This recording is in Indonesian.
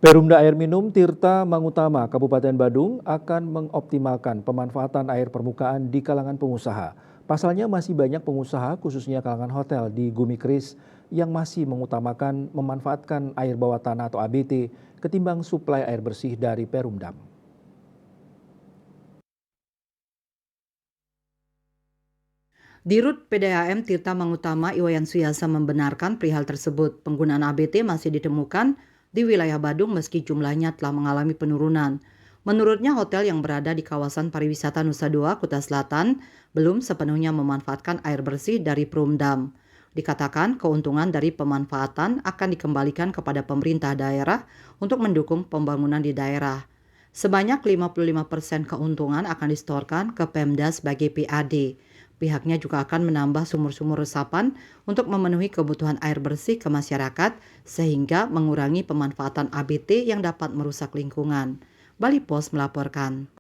Perumda Air Minum Tirta Mangutama Kabupaten Badung akan mengoptimalkan pemanfaatan air permukaan di kalangan pengusaha. Pasalnya masih banyak pengusaha khususnya kalangan hotel di Gumikris yang masih mengutamakan memanfaatkan air bawah tanah atau ABT ketimbang suplai air bersih dari Perumdam. Dirut PDAM Tirta Mangutama Iwayan Suyasa membenarkan perihal tersebut. Penggunaan ABT masih ditemukan di wilayah Badung meski jumlahnya telah mengalami penurunan. Menurutnya hotel yang berada di kawasan pariwisata Nusa Dua, Kuta Selatan belum sepenuhnya memanfaatkan air bersih dari Perumdam. Dikatakan keuntungan dari pemanfaatan akan dikembalikan kepada pemerintah daerah untuk mendukung pembangunan di daerah. Sebanyak 55% keuntungan akan disetorkan ke Pemda sebagai PAD. Pihaknya juga akan menambah sumur-sumur resapan untuk memenuhi kebutuhan air bersih ke masyarakat sehingga mengurangi pemanfaatan ABT yang dapat merusak lingkungan. Bali Pos melaporkan.